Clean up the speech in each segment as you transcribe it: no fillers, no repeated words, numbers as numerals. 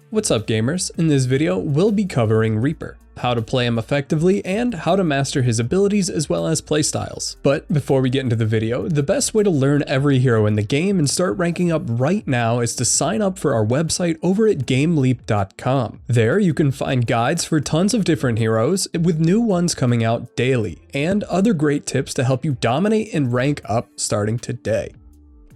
What's up gamers? In this video, we'll be covering Reaper, how to play him effectively, and how to master his abilities as well as playstyles. But before we get into the video, the best way to learn every hero in the game and start ranking up right now is to sign up for our website over at GameLeap.com. There you can find guides for tons of different heroes, with new ones coming out daily, and other great tips to help you dominate and rank up starting today.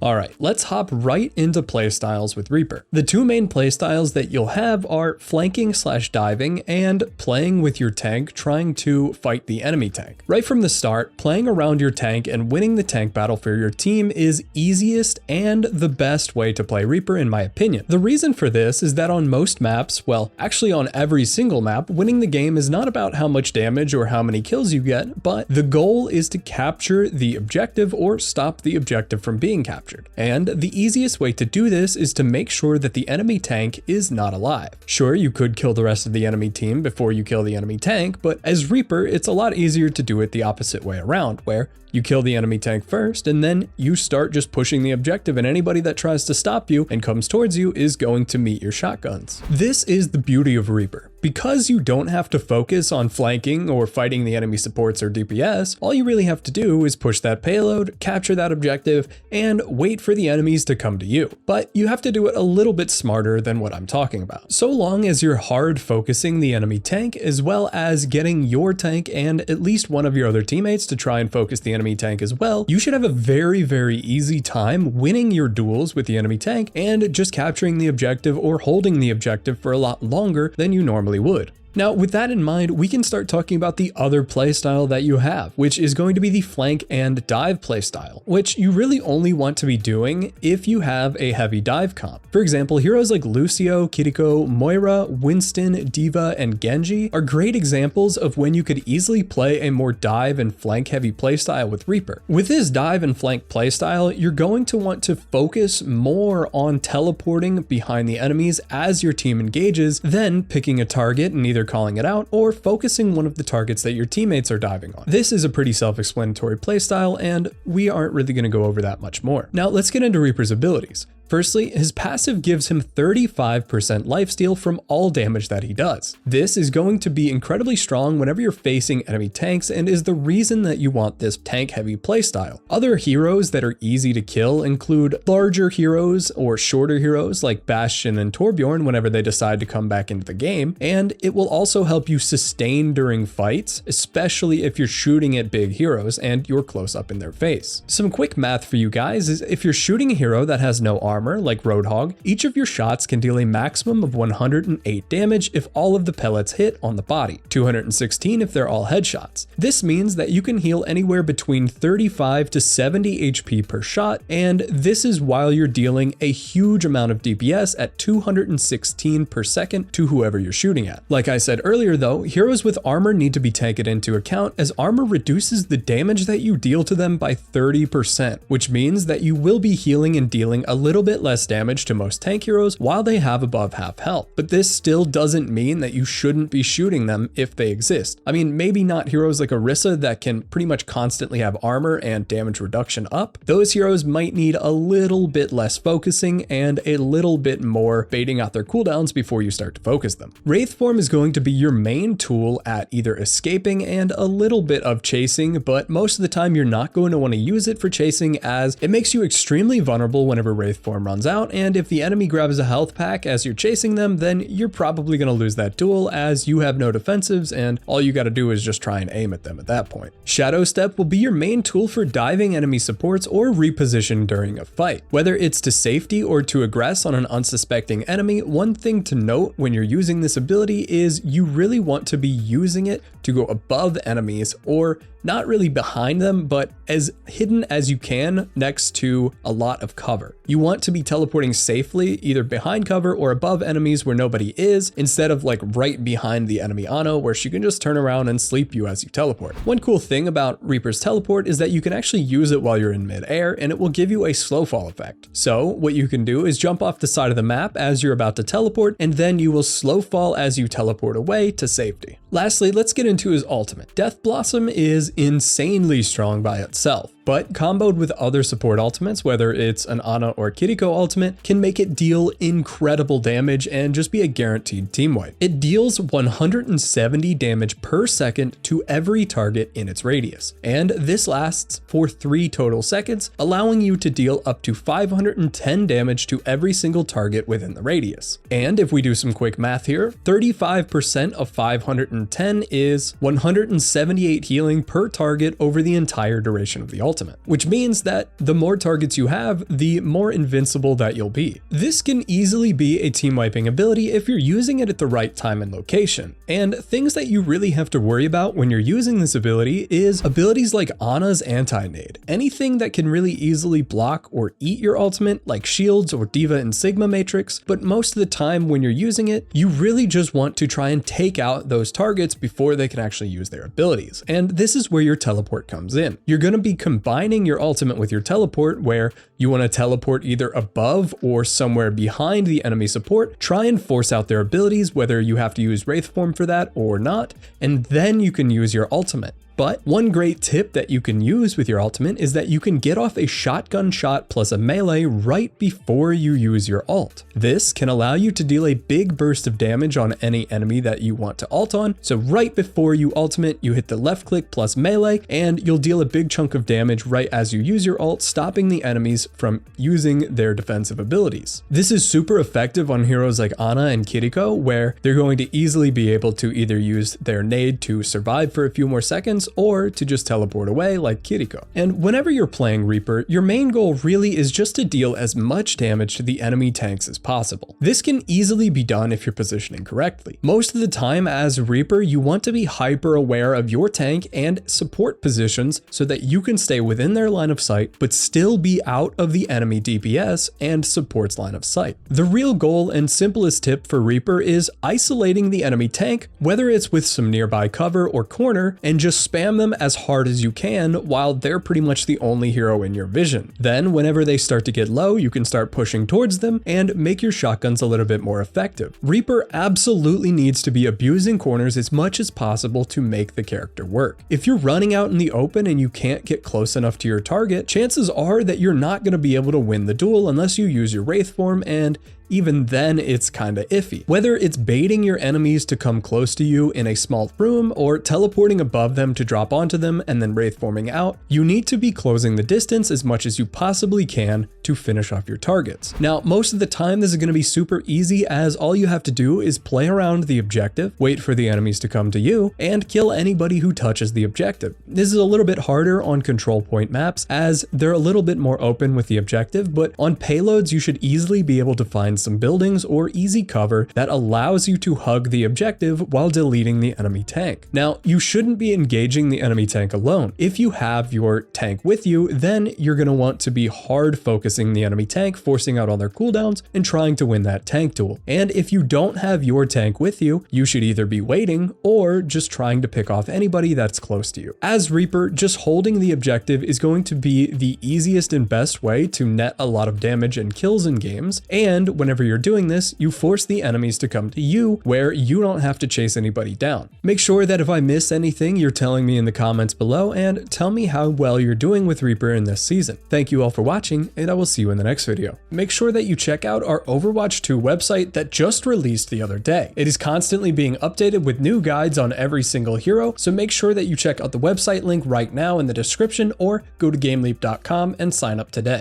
Alright, let's hop right into playstyles with Reaper. The two main playstyles that you'll have are flanking/diving and playing with your tank trying to fight the enemy tank. Right from the start, playing around your tank and winning the tank battle for your team is easiest and the best way to play Reaper in my opinion. The reason for this is that on most maps, well actually on every single map, winning the game is not about how much damage or how many kills you get, but the goal is to capture the objective or stop the objective from being captured. And the easiest way to do this is to make sure that the enemy tank is not alive. Sure, you could kill the rest of the enemy team before you kill the enemy tank, but as Reaper, it's a lot easier to do it the opposite way around, where you kill the enemy tank first, and then you start just pushing the objective, and anybody that tries to stop you and comes towards you is going to meet your shotguns. This is the beauty of Reaper. Because you don't have to focus on flanking or fighting the enemy supports or DPS, all you really have to do is push that payload, capture that objective, and wait for the enemies to come to you. But you have to do it a little bit smarter than what I'm talking about. So long as you're hard focusing the enemy tank, as well as getting your tank and at least one of your other teammates to try and focus the enemy tank as well, you should have a very easy time winning your duels with the enemy tank and just capturing the objective or holding the objective for a lot longer than you normally would. Now, with that in mind, we can start talking about the other playstyle that you have, which is going to be the flank and dive playstyle, which you really only want to be doing if you have a heavy dive comp. For example, heroes like Lucio, Kiriko, Moira, Winston, Diva, and Genji are great examples of when you could easily play a more dive and flank heavy playstyle with Reaper. With this dive and flank playstyle, you're going to want to focus more on teleporting behind the enemies as your team engages, then picking a target and either calling it out or focusing one of the targets that your teammates are diving on. This is a pretty self-explanatory playstyle, and we aren't really going to go over that much more. Now let's get into Reaper's abilities. Firstly, his passive gives him 35% lifesteal from all damage that he does. This is going to be incredibly strong whenever you're facing enemy tanks and is the reason that you want this tank heavy playstyle. Other heroes that are easy to kill include larger heroes or shorter heroes like Bastion and Torbjorn whenever they decide to come back into the game, and it will also help you sustain during fights, especially if you're shooting at big heroes and you're close up in their face. Some quick math for you guys is if you're shooting a hero that has no armor, like Roadhog, each of your shots can deal a maximum of 108 damage if all of the pellets hit on the body, 216 if they're all headshots. This means that you can heal anywhere between 35 to 70 HP per shot, and this is while you're dealing a huge amount of DPS at 216 per second to whoever you're shooting at. Like I said earlier though, heroes with armor need to be taken into account as armor reduces the damage that you deal to them by 30%, which means that you will be healing and dealing a little bit less damage to most tank heroes while they have above half health. But this still doesn't mean that you shouldn't be shooting them if they exist. I mean, maybe not heroes like Orisa that can pretty much constantly have armor and damage reduction up. Those heroes might need a little bit less focusing and a little bit more baiting out their cooldowns before you start to focus them. Wraith form is going to be your main tool at either escaping and a little bit of chasing, but most of the time you're not going to want to use it for chasing as it makes you extremely vulnerable whenever Wraith form runs out, and if the enemy grabs a health pack as you're chasing them, then you're probably going to lose that duel as you have no defensives and all you got to do is just try and aim at them at that point. Shadow Step will be your main tool for diving enemy supports or reposition during a fight. Whether it's to safety or to aggress on an unsuspecting enemy, one thing to note when you're using this ability is you really want to be using it to go above enemies or not really behind them, but as hidden as you can next to a lot of cover. You want to be teleporting safely either behind cover or above enemies where nobody is, instead of like right behind the enemy Ano where she can just turn around and sleep you as you teleport. One cool thing about Reaper's teleport is that you can actually use it while you're in midair and it will give you a slow fall effect. So what you can do is jump off the side of the map as you're about to teleport, and then you will slow fall as you teleport away to safety. Lastly, let's get into his ultimate. Death Blossom is insanely strong by itself. but comboed with other support ultimates, whether it's an Ana or Kiriko ultimate, can make it deal incredible damage and just be a guaranteed team wipe. It deals 170 damage per second to every target in its radius, and this lasts for 3 total seconds, allowing you to deal up to 510 damage to every single target within the radius. And if we do some quick math here, 35% of 510 is 178 healing per target over the entire duration of the ultimate, which means that the more targets you have, the more invincible that you'll be. This can easily be a team wiping ability if you're using it at the right time and location. And things that you really have to worry about when you're using this ability is abilities like Ana's anti-nade. Anything that can really easily block or eat your ultimate, like shields or Diva and Sigma Matrix, but most of the time when you're using it, you really just want to try and take out those targets before they can actually use their abilities. And this is where your teleport comes in. You're going to be combining your ultimate with your teleport, where you want to teleport either above or somewhere behind the enemy support, try and force out their abilities, whether you have to use Wraith Form for that or not, and then you can use your ultimate. But one great tip that you can use with your ultimate is that you can get off a shotgun shot plus a melee right before you use your ult. This can allow you to deal a big burst of damage on any enemy that you want to ult on. So right before you ultimate, you hit the left click plus melee, and you'll deal a big chunk of damage right as you use your ult, stopping the enemies from using their defensive abilities. This is super effective on heroes like Ana and Kiriko, where they're going to easily be able to either use their nade to survive for a few more seconds or to just teleport away like Kiriko. And whenever you're playing Reaper, your main goal really is just to deal as much damage to the enemy tanks as possible. This can easily be done if you're positioning correctly. Most of the time as Reaper, you want to be hyper aware of your tank and support positions so that you can stay within their line of sight, but still be out of the enemy DPS and support's line of sight. The real goal and simplest tip for Reaper is isolating the enemy tank, whether it's with some nearby cover or corner, and just spam them as hard as you can while they're pretty much the only hero in your vision. Then whenever they start to get low, you can start pushing towards them and make your shotguns a little bit more effective. Reaper absolutely needs to be abusing corners as much as possible to make the character work. If you're running out in the open and you can't get close enough to your target, chances are that you're not going to be able to win the duel unless you use your Wraith Form, and even then it's kinda iffy. Whether it's baiting your enemies to come close to you in a small room or teleporting above them to drop onto them and then Wraith Forming out, you need to be closing the distance as much as you possibly can to finish off your targets. Now, most of the time this is gonna be super easy, as all you have to do is play around the objective, wait for the enemies to come to you, and kill anybody who touches the objective. This is a little bit harder on control point maps as they're a little bit more open with the objective, but on payloads you should easily be able to find some buildings or easy cover that allows you to hug the objective while deleting the enemy tank. Now, you shouldn't be engaging the enemy tank alone. If you have your tank with you, then you're going to want to be hard focusing the enemy tank, forcing out all their cooldowns and trying to win that tank duel. And if you don't have your tank with you, you should either be waiting or just trying to pick off anybody that's close to you. As Reaper, just holding the objective is going to be the easiest and best way to net a lot of damage and kills in games, and whenever you're doing this, you force the enemies to come to you where you don't have to chase anybody down. Make sure that if I miss anything, you're telling me in the comments below, and tell me how well you're doing with Reaper in this season. Thank you all for watching, and I will see you in the next video. Make sure that you check out our Overwatch 2 website that just released the other day. It is constantly being updated with new guides on every single hero, so make sure that you check out the website link right now in the description or go to GameLeap.com and sign up today.